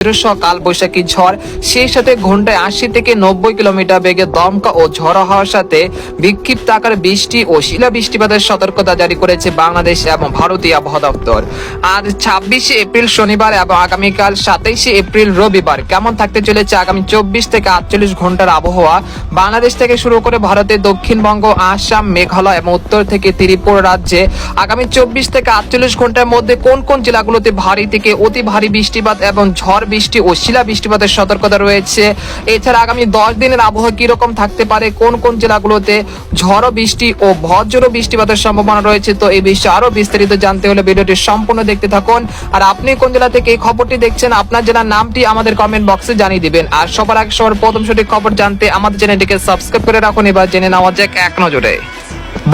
কালবৈশাখী ঝড়, সেই সাথে ঘন্টায় ৮০ থেকে ৯০ কিলোমিটার বেগে দমকা ও ঝড়ো হওয়ার সাথে বিক্ষিপ্ত আকারে বৃষ্টি ও শিলাবৃষ্টিপাতের সতর্কতা জারি করেছে বাংলাদেশ এবং ভারতীয় আবহাওয়া দপ্তর। আজ ২৬শে এপ্রিল শনিবার এবং আগামীকাল ২৭শে এপ্রিল রবিবার কেমন থাকতে চলেছে আগামী ২৪ থেকে ৪৮ ঘন্টার আবহাওয়া বাংলাদেশ থেকে শুরু করে ভারতের দক্ষিণবঙ্গ, আসাম, মেঘালয় এবং উত্তর থেকে ত্রিপুরা রাজ্যে আগামী ২৪ থেকে ৪৮ ঘন্টার মধ্যে কোন কোন জেলাগুলোতে ভারী থেকে অতি ভারী বৃষ্টিপাত এবং ঝড় বৃষ্টি ও শিলা বৃষ্টিপাতের সতর্কতা রয়েছে। এছাড়া আগামী ১০ দিনের আবহাওয়া কিরকম থাকতে পারে, কোন কোন জেলাগুলোতে ঝড় বৃষ্টি ও বজ্র বৃষ্টিপাতের সম্ভাবনা রয়েছে, তো এই বিষয়ে আরো বিস্তারিত জানতে হলে ভিডিওটি সম্পূর্ণ দেখতে থাকুন। আর আপনি কোন জেলা থেকে এই খবরটি দেখছেন, আপনার জেলার নামটি আমাদের কমেন্ট বক্সে জানিয়ে দিবেন। আর সবার আগে সবার প্রথম সঠিক খবর জানতে আমাদের চ্যানেলটিকে সাবস্ক্রাইব করে রাখুন। এবার জেনে নেওয়া যাক এক নজরে।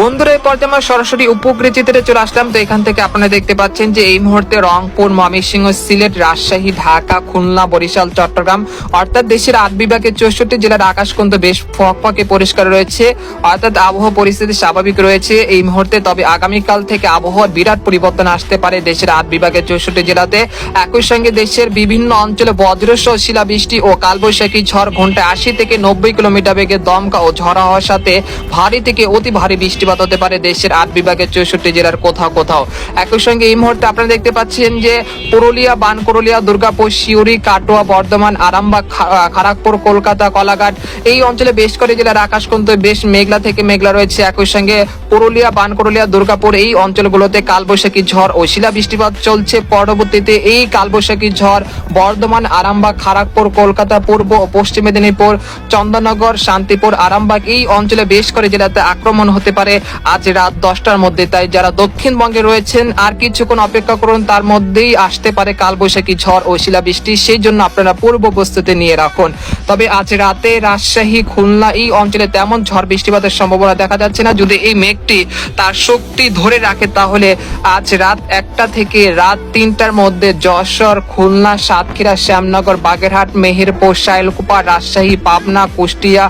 বন্ধুরা, এই পর্যায়ে আমরা সরাসরি উপকৃত চিত্রে চলে আসলাম। তো এখান থেকে আপনারা দেখতে পাচ্ছেন যে এই মুহূর্তে রংপুর, ময়মনসিংহ, সিলেট, রাজশাহী, ঢাকা, খুলনা, বরিশাল, চট্টগ্রাম অর্থাৎ দেশের ৮ বিভাগের ৬৪ জেলার আকাশ কিন্তু বেশ ফকফকে পরিষ্কার রয়েছে, অর্থাৎ আবহাওয়া পরিস্থিতি স্বাভাবিক রয়েছে এই মুহূর্তে। তবে আগামীকাল থেকে আবহাওয়ার বিরাট পরিবর্তন আসতে পারে দেশের ৮ বিভাগের ৬৪ জেলাতে। একই সঙ্গে দেশের বিভিন্ন অঞ্চলে বজ্রসহ শিলাবৃষ্টি ও কালবৈশাখী ঝড় ঘন্টায় ৮০ থেকে ৯০ কিলোমিটার বেগে দমকা ও ঝড় হওয়ার সাথে ভারী থেকে অতি ভারী বৃষ্টিপাত হতে পারে দেশের ৮ বিভাগের ৬৪ জেলার কোথাও কোথাও। একই সঙ্গে এই মুহূর্তে আপনারা দেখতে পাচ্ছেন যে পুরুলিয়া, বানকরলিয়া, দুর্গাপুর, শিউরি, কাটোয়া, বর্ধমান, আরামবাগ, খড়গপুর, কলকাতা, কলাঘাট এই অঞ্চলে বেশ কয়েকটি জেলার আকাশ কিন্তু বেশ মেঘলা থেকে মেঘলা রয়েছে। একই সঙ্গে পুরুলিয়া, বানকরলিয়া, দুর্গাপুর এই অঞ্চলগুলোতে কালবৈশাখী ঝড় ও শিলা বৃষ্টিপাত চলছে। পরবর্তীতে এই কালবৈশাখী ঝড় বর্ধমান, আরামবাগ, খড়গপুর, কলকাতা, পূর্ব ও পশ্চিম মেদিনীপুর, চন্দননগর, শান্তিপুর, আরামবাগ এই অঞ্চলে বেশ কয়েকটি জেলাতে আক্রমণ হতে পারে আজ রাত ১০টার মধ্যে। তাই যারা দক্ষিণবঙ্গে রয়েছেন আর কিছুক্ষণ অপেক্ষা করুন, তার মধ্যেই আসতে পারে কালবৈশাখী ঝড় ও শিলাবৃষ্টি, সেই জন্য আপনারা পূর্ব প্রস্তুতি নিয়ে রাখুন। তবে আজ রাতে রাজশাহী, খুলনা এই অঞ্চলে তেমন ঝড় বৃষ্টিপাতের সম্ভাবনা দেখা যাচ্ছে না। যদি এই মেঘটি তার শক্তি ধরে রাখে তাহলে আজ রাত ১টা থেকে রাত ৩টার মধ্যে যশোর, খুলনা, সাতক্ষীরা, শ্যামনগর, বাগেরহাট, মেহেরপুর, শাইলকুপা, রাজশাহী, পাবনা, কুষ্টিয়া,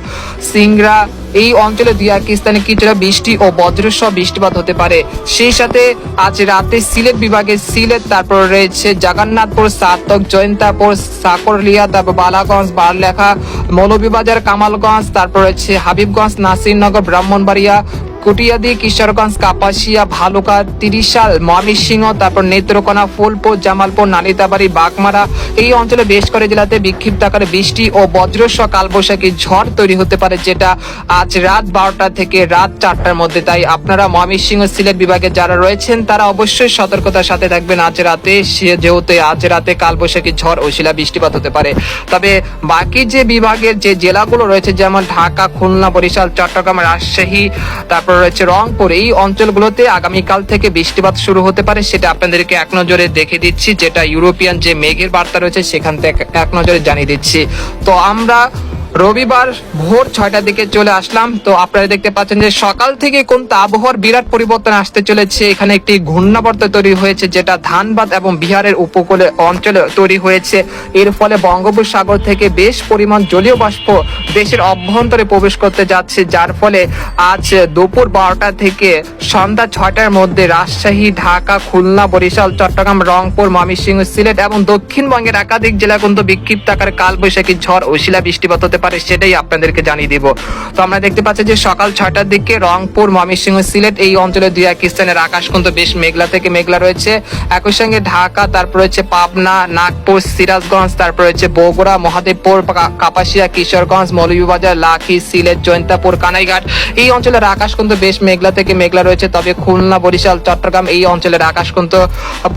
সিংড়া এই অঞ্চলে দুই এক স্থানে কিছুটা বৃষ্টি ও বজ্রসহ বৃষ্টিপাত হতে পারে। সেই সাথে আজ রাতে সিলেট বিভাগে সিলেট, তারপর রয়েছে জগন্নাথপুর, সার্থক, জয়ন্তাপুর, সাকরলিয়া, তারপর বালাগঞ্জ, বারলেখা, মৌলভীবাজার, কামালগঞ্জ, তারপর রয়েছে হাবিবগঞ্জ, নাসিরনগর, ব্রাহ্মণবাড়িয়া, কুটিয়াদি, কিশোরগঞ্জ, কাপাসিয়া, ভালুকা, ত্রিশাল, ময়মনসিংহ, তারপর নেত্রকোনা, ফুলপুর, জামালপুর, নালিতাবাড়ি, বাগমারা এই অঞ্চলে বেশ কয়েকটি জেলাতে বিক্ষিপ্ত আকারে বৃষ্টি ও বজ্রসহ কালবৈশাখী ঝড় তৈরি হতে পারে, যেটা আজ রাত ১২টা থেকে রাত ৪টার মধ্যে। তাই আপনারা ময়মনসিংহ, সিলেট বিভাগে যারা রয়েছেন তারা অবশ্যই সতর্কতার সাথে থাকবেন আজ রাতে, যেহেতু আজ রাতে কালবৈশাখী ঝড় ও শিলা বৃষ্টিপাত হতে পারে। তবে বাকি যে বিভাগের যে জেলাগুলো রয়েছে যেমন ঢাকা, খুলনা, বরিশাল, চট্টগ্রাম, রাজশাহী, তারপর রয়েছে রংপুর এই অঞ্চলগুলোতে আগামীকাল থেকে বৃষ্টিপাত শুরু হতে পারে, সেটা আপনাদেরকে এক নজরে দেখে দিচ্ছি, যেটা ইউরোপিয়ান যে মেঘের বার্তা রয়েছে সেখান থেকে এক নজরে জানিয়ে দিচ্ছি। তো আমরা রবিবার ভোর ৬টার দিকে চলে আসলাম। তো আপনারা দেখতে পাচ্ছেন যে সকাল থেকে কিন্তু আবহাওয়ার বিরাট পরিবর্তন আসতে চলেছে। এখানে একটি ঘূর্ণাবর্ত তৈরি হয়েছে যেটা ধানবাদ এবং বিহারের উপকূলে অঞ্চলে তৈরি হয়েছে। এর ফলে বঙ্গোপসাগর থেকে বেশ পরিমাণ জলীয় বাষ্প দেশের অভ্যন্তরে প্রবেশ করতে যাচ্ছে, যার ফলে আজ দুপুর ১২টা থেকে সন্ধ্যা ৬টার মধ্যে রাজশাহী, ঢাকা, খুলনা, বরিশাল, চট্টগ্রাম, রংপুর, ময়মনসিংহ, সিলেট এবং দক্ষিণবঙ্গের একাধিক জেলা কিন্তু বিক্ষিপ্ত আকারে কালবৈশাখী ঝড় ও শিলা বৃষ্টিপাত হতে পারে, সেটাই আপনাদেরকে জানিয়ে দিব। তো আমরা দেখতে পাচ্ছি যে সকাল ৬টার দিকে রংপুর, ময়মনসিংহ, সিলেট এই অঞ্চলে দুই এক স্থানের আকাশ কিন্তু বেশ মেঘলা থেকে মেঘলা রয়েছে। একই সঙ্গে ঢাকা, তারপর রয়েছে পাবনা, নাগপুর, সিরাজগঞ্জ, তারপর রয়েছে বগুড়া, মহাদেবপুর, কাপাসিয়া, কিশোরগঞ্জ, মৌলভীবাজার, লাখি, সিলেট, জয়ন্তাপুর, কানাইঘাট এই অঞ্চলের আকাশ কিন্তু বেশ মেঘলা থেকে মেঘলা রয়েছে। তবে খুলনা, বরিশাল, চট্টগ্রাম এই অঞ্চলের আকাশ কিন্তু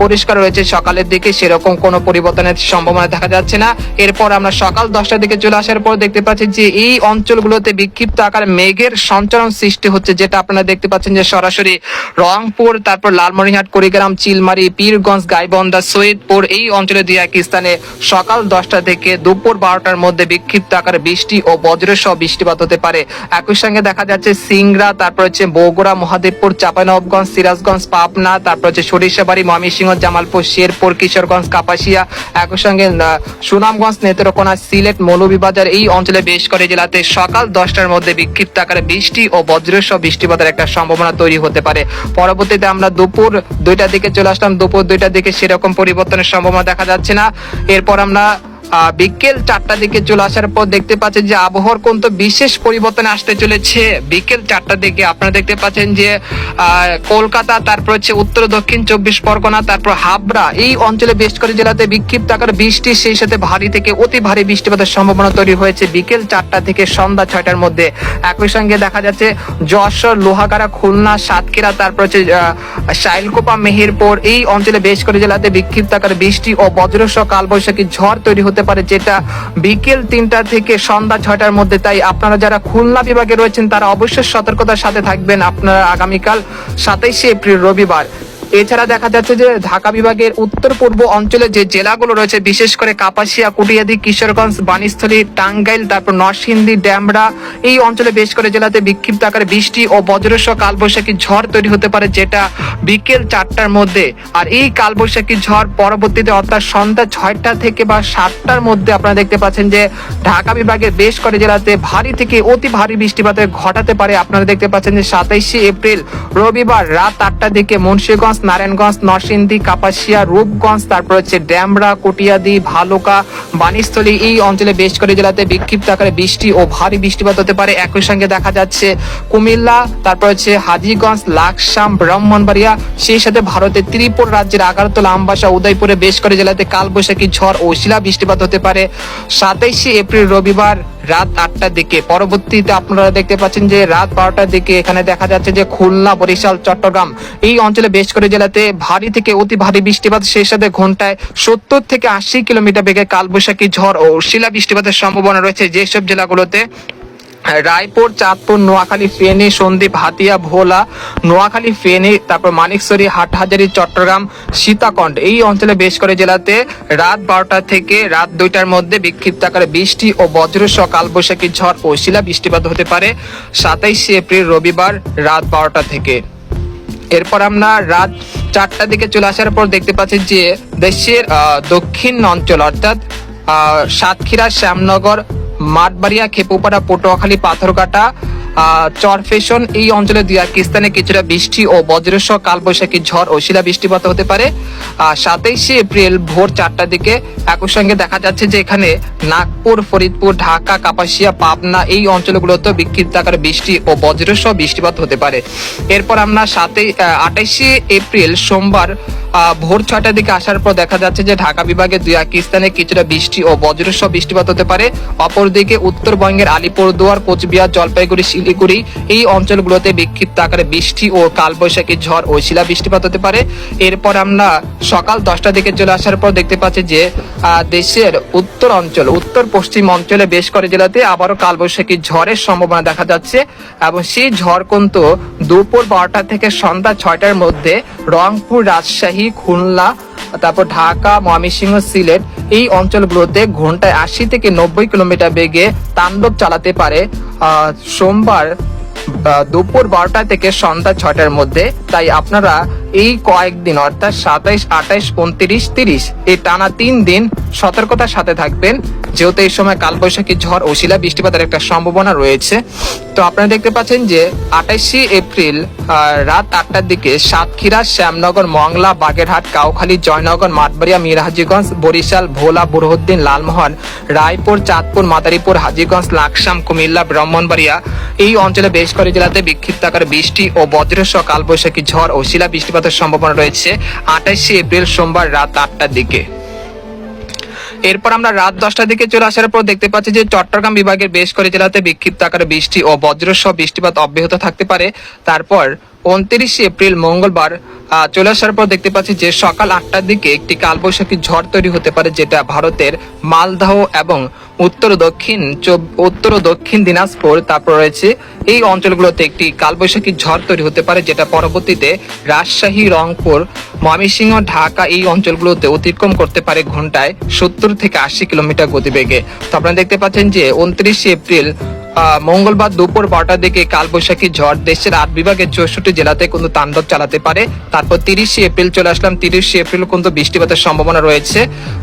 পরিষ্কার রয়েছে। সকালের দিকে সেরকম কোনো পরিবর্তনের সম্ভাবনা দেখা যাচ্ছে না। এরপর আমরা সকাল 10টার দিকে চলে আসার পর দেখতে পাচ্ছি যে এই অঞ্চলগুলোতে বিক্ষিপ্ত আকারে মেঘের সঞ্চারণ সৃষ্টি হচ্ছে, যেটা আপনারা দেখতে পাচ্ছেন যে সরাসরি রংপুর, তারপর লালমনিরহাট, কুড়িগ্রাম, চিলমারি, পীরগঞ্জ, গাইবান্ধা, সৈয়দপুর এই অঞ্চলে দুই এক স্থানে সকাল 10টা থেকে দুপুর 12টার মধ্যে বিক্ষিপ্ত আকারে বৃষ্টি ও বজ্রসহ বৃষ্টিপাত হতে পারে। একই সঙ্গে দেখা যাচ্ছে সিংড়া, তারপর হচ্ছে বগুড়া, মহাদেবপুর, চাঁপাইনবাবগঞ্জ, সিরাজগঞ্জ, পাবনা, তারপর হচ্ছে সরিষাবাড়ি, ময়মনসিংহ, জামালপুর, শেরপুর, কিশোরগঞ্জ, কাপাসিয়া, একই সঙ্গে সুনামগঞ্জ, নেত্রকোনা, সিলেট, মৌলভীবাজার এই অঞ্চল অঞ্চলে বেশ করে জেলাতে সকাল 10টার মধ্যে বিক্ষিপ্ত আকারে বৃষ্টি ও বজ্রসহ বৃষ্টিপাতের একটা সম্ভাবনা তৈরি হতে পারে। পরবর্তীতে আমরা দুপুর 2টার দিকে চলে আসলাম, দুপুর 2টার দিকে সেরকম পরিবর্তনের সম্ভাবনা দেখা যাচ্ছে না। এরপর আমরা বিকেল 4টার দিকে চলে আসার পর দেখতে পাচ্ছেন যে আবহাওয়ার কোন তো বিশেষ পরিবর্তন আসতে চলেছে। বিকেল 4টার দিকে আপনারা দেখতে পাচ্ছেন যে কলকাতা, তারপর হচ্ছে উত্তর দক্ষিণ 24 পরগনা, তারপর হাবড়া এই অঞ্চলে বেশ করে জেলাতে বিক্ষিপ্ত আকারে বৃষ্টি, সেই সাথে ভারী থেকে অতি ভারী বৃষ্টিপাতের সম্ভাবনা তৈরি হয়েছে বিকেল 4টা থেকে সন্ধ্যা 6টার মধ্যে। একই সঙ্গে দেখা যাচ্ছে যশোর, লোহাগাড়া, খুলনা, সাতক্ষীরা, তারপর হচ্ছে শাইলকোপা, মেহেরপুর এই অঞ্চলে বেশ করে জেলাতে বিক্ষিপ্ত আকারে বৃষ্টি ও বজ্রসহ কালবৈশাখী ঝড় তৈরি হতে পারে, যেটা বিকেল 3টা থেকে সন্ধ্যা 6টার মধ্যে। তাই আপনারা যারা খুলনা বিভাগে রয়েছেন তারা অবশ্যই সতর্কতার সাথে থাকবেন আপনারা আগামীকাল 27শে এপ্রিল রবিবার। এছাড়া দেখা যাচ্ছে যে ঢাকা বিভাগের উত্তর পূর্ব অঞ্চলে যে জেলাগুলো রয়েছে, বিশেষ করে কাপাসিয়া, কুটিয়াদি, কিশোরগঞ্জ, বাণীস্থলী, টাঙ্গাইল, তারপর নরসিংদী, ড্যামরা এই অঞ্চলে বেশ করে জেলাতে বিক্ষিপ্ত আকারে বৃষ্টি ও বজ্রসহ কালবৈশাখী ঝড় তৈরি হতে পারে, যেটা বিকেল 4টার মধ্যে। আর এই কালবৈশাখী ঝড় পরবর্তীতে অর্থাৎ সন্ধ্যা 6টা থেকে বা 7টার মধ্যে আপনারা দেখতে পাচ্ছেন যে ঢাকা বিভাগের বেশ করে জেলাতে ভারী থেকে অতি ভারী বৃষ্টিপাতের ঘটাতে পারে। আপনারা দেখতে পাচ্ছেন যে 27শে এপ্রিল রবিবার রাত 8টার দিকে মুন্সিগঞ্জ, নারায়ণগঞ্জ, নরসিংদী, কাপাসিয়া, রূপগঞ্জ, তারপর হচ্ছে ড্যামরা, কটিয়াদি, ভালুকা, বাণীস্থলী এই অঞ্চলে বেশ করে জেলাতে বিক্ষিপ্ত আকারে বৃষ্টি ও ভারী বৃষ্টিপাত হতে পারে। একই সঙ্গে দেখা যাচ্ছে কুমিল্লা, তারপর হচ্ছে হাজীগঞ্জ, লাকসাম, ব্রাহ্মণবাড়িয়া, সেই সাথে ভারতের ত্রিপুরা রাজ্যের আগারতলা, আমবাসা, উদয়পুরে বেশ করে জেলাতে কালবৈশাখী ঝড় ও শিলা বৃষ্টিপাত হতে পারে 27শে এপ্রিল রবিবার রাত 8টার দিকে। পরবর্তীতে আপনারা দেখতে পাচ্ছেন যে রাত 12টার দিকে এখানে দেখা যাচ্ছে যে খুলনা, বরিশাল, চট্টগ্রাম এই অঞ্চলে বেশ করে জেলাতে ভারী থেকে অতি ভারী বৃষ্টিপাত, সেই সাথে ঘন্টায় 70 থেকে 80 কিলোমিটার বেগে কালবৈশাখী ঝড় ও শিলা বৃষ্টিপাতের সম্ভাবনা রয়েছে যেসব জেলাগুলোতে রায়পুর, চাঁদপুর, নোয়াখালী, ফেনী, সন্দ্বীপ, হাতিয়া, ভোলা, নোয়াখালী, ফেনী, তারপর মানিকছড়ি, হাটহাজারী, চট্টগ্রাম, সীতাকুণ্ড এই অঞ্চলে বেশ করে জেলাতে রাত 12টা থেকে রাত 2টার মধ্যে বিক্ষিপ্ত আকারে বৃষ্টি ও বজ্রসহ কালবৈশাখী ঝড় ও শিলা বৃষ্টিপাত হতে পারে 27শে এপ্রিল রবিবার রাত 12টা থেকে। এরপর আমরা রাত 4টার দিকে চলে আসার পর দেখতে পাচ্ছি যে দেশের দক্ষিণ অঞ্চল অর্থাৎ সাতক্ষীরা, শ্যামনগর, মাঠবাড়িয়া, খেপুপাড়া, পটুয়াখালী, পাথরঘাটা, চরফেশন এই অঞ্চলে 2-1 স্থানে কিছুটা বৃষ্টি ও বজ্রসহ কালবৈশাখী ঝড় ও শিলা বৃষ্টিপাত হতে পারে 27শে এপ্রিল ভোর 4টার দিকে। একই সঙ্গে দেখা যাচ্ছে যে এখানে নাগপুর, ফরিদপুর, ঢাকা, কাপাসিয়া, পাবনা এই অঞ্চলগুলোতে বিক্ষিপ্ত আকারে বৃষ্টি ও বজ্রসহ বৃষ্টিপাত হতে পারে। এরপর আমরা 28শে এপ্রিল সোমবার ভোর 6টার দিকে আসার পর দেখা যাচ্ছে যে ঢাকা বিভাগে 2-1 স্থানে কিছুটা বৃষ্টি ও বজ্রসহ বৃষ্টিপাত হতে পারে। অপরদিকে উত্তরবঙ্গের আলিপুরদুয়ার, কোচবিহার, জলপাইগুড়ি, শিলিগুড়ি এই অঞ্চলগুলোতে বিক্ষিপ্ত আকারে বৃষ্টি ও কালবৈশাখী ঝড় ও শিলা বৃষ্টিপাত হতে পারে। এরপর আমরা সকাল 10টার দিকে চলে আসার পর দেখতে পাচ্ছি যে দেশের উত্তর অঞ্চল, উত্তর পশ্চিম অঞ্চলে বেশ করে জেলাতে আবারও কালবৈশাখী ঝড়ের সম্ভাবনা দেখা যাচ্ছে এবং সেই ঝড় কিন্তু দুপুর 12টা থেকে সন্ধ্যা 6টার মধ্যে রংপুর, রাজশাহী, খুলনা, তারপর ঢাকা, ময়মনসিংহ, সিলেট এই অঞ্চলগুলোতে ঘন্টায় 80 থেকে 90 কিলোমিটার বেগে তাণ্ডব চালাতে পারে সোমবার দুপুর 12টা থেকে সন্ধ্যা 6টার মধ্যে। তাই আপনারা এই কয়েকদিন অর্থাৎ 27, 28, 29, 30 এই টানা 3 দিন সতর্কতার সাথে থাকবেন, যেহেতু এই সময় কালবৈশাখী ঝড় ও শিলা বৃষ্টিপাতের একটা সম্ভাবনা রয়েছে। তো আপনারা দেখতে পাচ্ছেন যে 28শে এপ্রিল রাত 8টার দিকে সাতক্ষীরা, শ্যামনগর, মংলা, বাগেরহাট, কাউখালী, জয়নগর, মাঠবাড়িয়া, মিরহাজিগঞ্জ, বরিশাল, ভোলা, বুরহানুদ্দিন, লালমোহন, রায়পুর, চাঁদপুর, মাদারীপুর, হাজীগঞ্জ, লাকসাম, কুমিল্লা, ব্রাহ্মণবাড়িয়া এই অঞ্চলে বেশ করে জেলাতে বিক্ষিপ্ত আকারে বৃষ্টি ও বজ্রসহ কালবৈশাখী ঝড় ও শিলা বৃষ্টিপাতের সম্ভাবনা রয়েছে 28শে এপ্রিল সোমবার রাত 8টার দিকে। এরপর আমরা রাত 10টার দিকে চলে আসার পর দেখতে পাচ্ছি যে চট্টগ্রাম বিভাগের বেশ করে জেলাতে বিক্ষিপ্ত আকারে বৃষ্টি ও বজ্রসহ বৃষ্টিপাত অব্যাহত থাকতে পারে। তারপর 29শে এপ্রিল মঙ্গলবার চলে আসার পর দেখতে পাচ্ছি যে সকাল 8টার দিকে একটি কালবৈশাখী ঝড় তৈরি হতে পারে, যেটা ভারতের মালদহ এবং উত্তর ও দক্ষিণ দিনাজপুর তারপর রয়েছে এই অঞ্চলগুলোতে একটি কালবৈশাখী ঝড় তৈরি হতে পারে, যেটা পরবর্তীতে রাজশাহী, রংপুর, ময়মনসিংহ, ঢাকা এই অঞ্চলগুলোতে অতিক্রম করতে পারে ঘন্টায় 70 থেকে 80 কিলোমিটার গতিবেগে। তো আপনারা দেখতে পাচ্ছেন যে 29শে এপ্রিল মঙ্গলবার দুপুর 12টার দিকে কালবৈশাখী ঝড় দেশের 8 বিভাগের 64 জেলাতে কিন্তু তাণ্ডব চালাতে পারে। তারপর 30শে এপ্রিল চলে আসলাম, 30শে এপ্রিল কিন্তু বৃষ্টিপাতের সম্ভাবনা রয়েছে।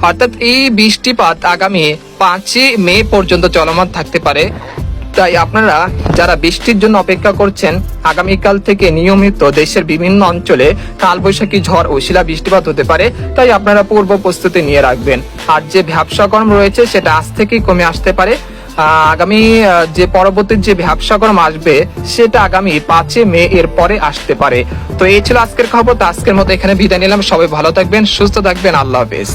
অর্থাৎ এই বৃষ্টিপাত আগামী 5ই মে পর্যন্ত চলমান থাকতে পারে। তাই আপনারা যারা বৃষ্টির জন্য অপেক্ষা করছেন, আগামীকাল থেকে নিয়মিত দেশের বিভিন্ন অঞ্চলে কালবৈশাখী ঝড় ও শিলা বৃষ্টিপাত হতে পারে। তাই আপনারা পূর্ব প্রস্তুতি নিয়ে রাখবেন। আর যে ব্যবসা কর্ম রয়েছে সেটা আজ থেকেই কমে আসতে পারে। আগামী যে পরবর্তী যে ব্যবসা কর্ম আসবে সেটা আগামী 5ই মে এর পরে আসতে পারে। তো এই ছিল আজকের খবর। তো আজকের মতো এখানে বিদায় নিলাম। সবাই ভালো থাকবেন, সুস্থ থাকবেন। আল্লাহ হাফেজ।